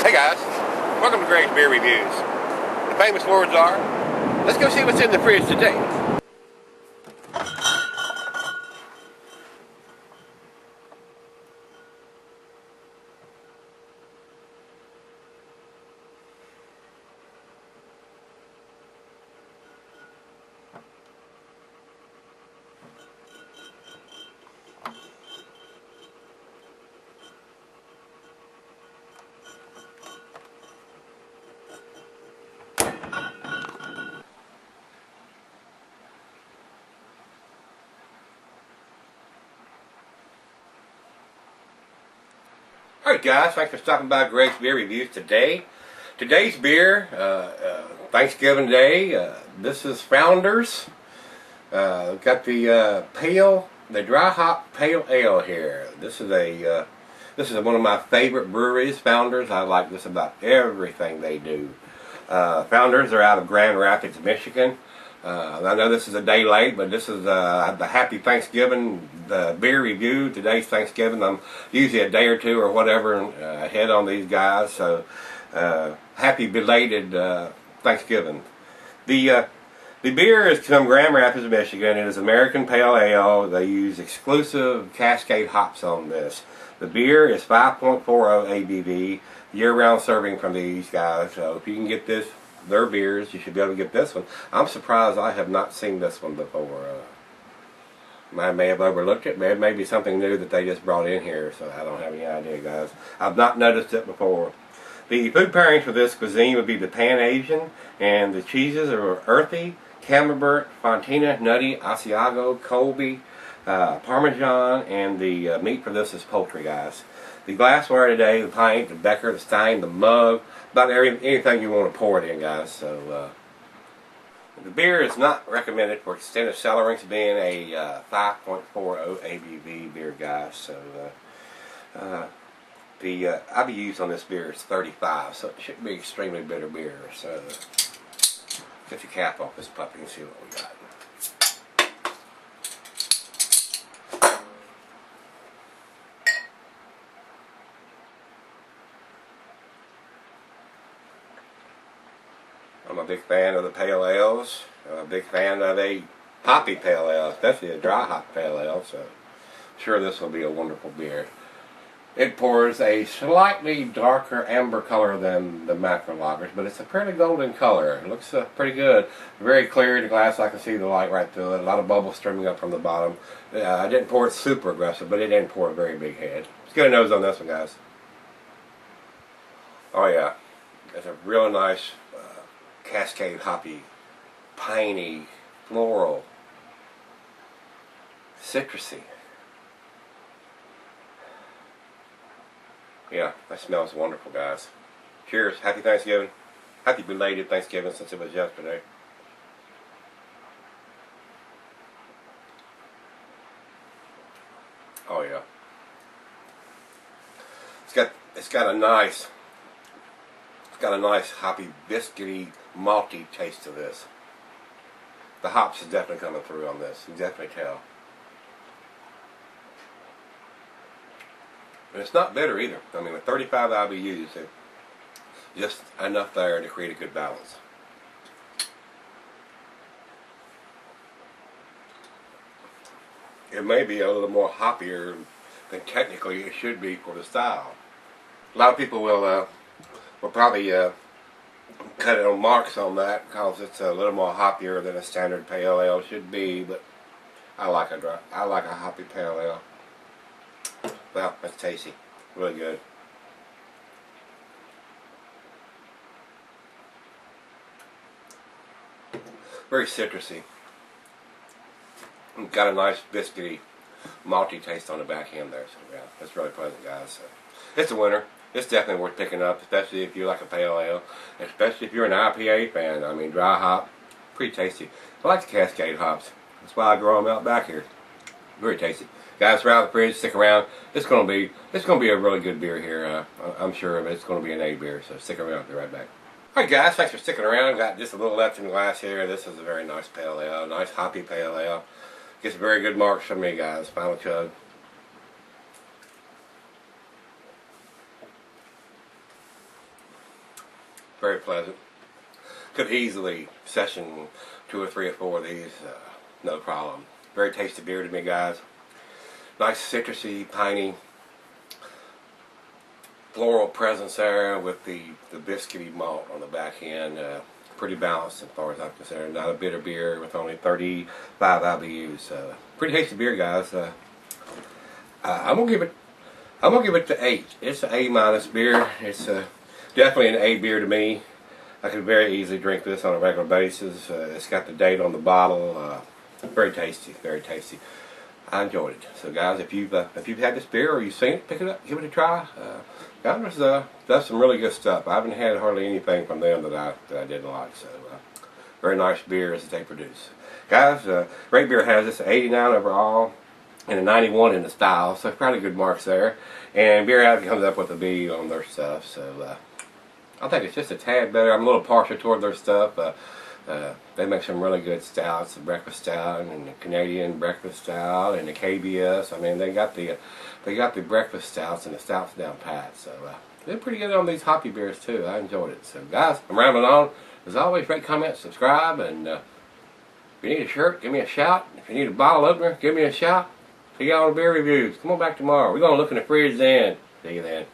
Hey guys, welcome to Greg's Beer Reviews. The famous words are, let's go see what's in the fridge today. Alright guys, thanks for stopping by Greg's Beer Reviews today. Today's beer, Thanksgiving Day, this is Founders. We've got the dry hop pale ale here. This is one of my favorite breweries, Founders. I like this about everything they do. Founders are out of Grand Rapids, Michigan. I know this is a day late, but this is the Happy Thanksgiving beer review. Today's Thanksgiving. I'm usually a day or two or whatever ahead on these guys, so happy belated Thanksgiving. The beer is from Grand Rapids, Michigan. It is American Pale Ale. They use exclusive Cascade hops on this. The beer is 5.40 ABV, year-round serving from these guys. So if you can get their beers, you should be able to get this one. I'm surprised I have not seen this one before. I may have overlooked it. It may be something new that they just brought in here, so I don't have any idea, guys. I've not noticed it before. The food pairings for this cuisine would be the Pan Asian, and the cheeses are earthy, camembert, fontina, nutty, Asiago, Colby, Parmesan, and the meat for this is poultry, guys. The glassware today, the pint, the becker, the stein, the mug, about anything you want to pour it in, guys. So the beer is not recommended for extended cellarings, being a 5.40 ABV beer, guys. So the IBUs on this beer is 35, so it shouldn't be extremely bitter beer. So get your cap off this puppy and see what we got. I'm a big fan of the pale ales. I'm a big fan of a hoppy pale ale, especially a dry hop pale ale, so I'm sure this will be a wonderful beer. It pours a slightly darker amber color than the macro lagers, but it's a pretty golden color. It looks pretty good. Very clear in the glass. I can see the light right through it. A lot of bubbles streaming up from the bottom. I didn't pour it super aggressive, but it didn't pour a very big head. Let's get a nose on this one, guys. Oh yeah, it's a real nice Cascade hoppy, piney, floral, citrusy. Yeah, that smells wonderful, guys. Cheers. Happy Thanksgiving. Happy belated Thanksgiving since it was yesterday. Oh yeah. It's got a nice hoppy, biscuity, malty taste to this. The hops is definitely coming through on this. You can definitely tell. And it's not bitter either. I mean, with 35 IBUs, it's just enough there to create a good balance. It may be a little more hoppier than technically it should be for the style. A lot of people will probably cut it on marks on that because it's a little more hoppier than a standard pale ale should be, but I like a hoppy pale ale. Well, that's tasty. Really good. Very citrusy. Got a nice biscuity, malty taste on the back end there. So yeah, that's really pleasant, guys. So, it's a winner. It's definitely worth picking up, especially if you like a pale ale, especially if you're an IPA fan. I mean, dry hop, pretty tasty. I like the Cascade hops. That's why I grow them out back here. Very tasty. Guys, around the fridge, stick around. It's gonna be a really good beer here. I'm sure of it. It's gonna be an A beer, so stick around. I'll be right back. Alright guys, thanks for sticking around. I've got just a little left in the glass here. This is a very nice pale ale, nice hoppy pale ale. Gets very good marks from me, guys. Final chug. Very pleasant. Could easily session 2 or 3 or 4 of these, no problem. Very tasty beer to me, guys. Nice citrusy, piney, floral presence there with the biscuity malt on the back end. Pretty balanced as far as I'm concerned. Not a bitter beer with only 35 IBUs. Pretty tasty beer, guys. I'm gonna give it to 8. It's an A- beer. It's definitely an A beer to me. I could very easily drink this on a regular basis. It's got the date on the bottle. Very tasty, very tasty. I enjoyed it. So, guys, if you've had this beer or you've seen it, pick it up, give it a try. Guys, does some really good stuff. I haven't had hardly anything from them that I didn't like. So, very nice beers that they produce. Guys, Great Beer has this 89 overall and a 91 in the style, so probably good marks there. And Beer Advocate comes up with a B on their stuff. So, I think it's just a tad better. I'm a little partial toward their stuff. They make some really good stouts, the breakfast stout and the Canadian breakfast stout and the KBS. I mean, they got the breakfast stouts and the stouts down pat. So they're pretty good on these hoppy beers too. I enjoyed it. So, guys, I'm rambling on. As always, rate, comment, subscribe, and if you need a shirt, give me a shout. If you need a bottle opener, give me a shout. See y'all on the beer reviews. Come on back tomorrow. We're gonna look in the fridge then. See you then.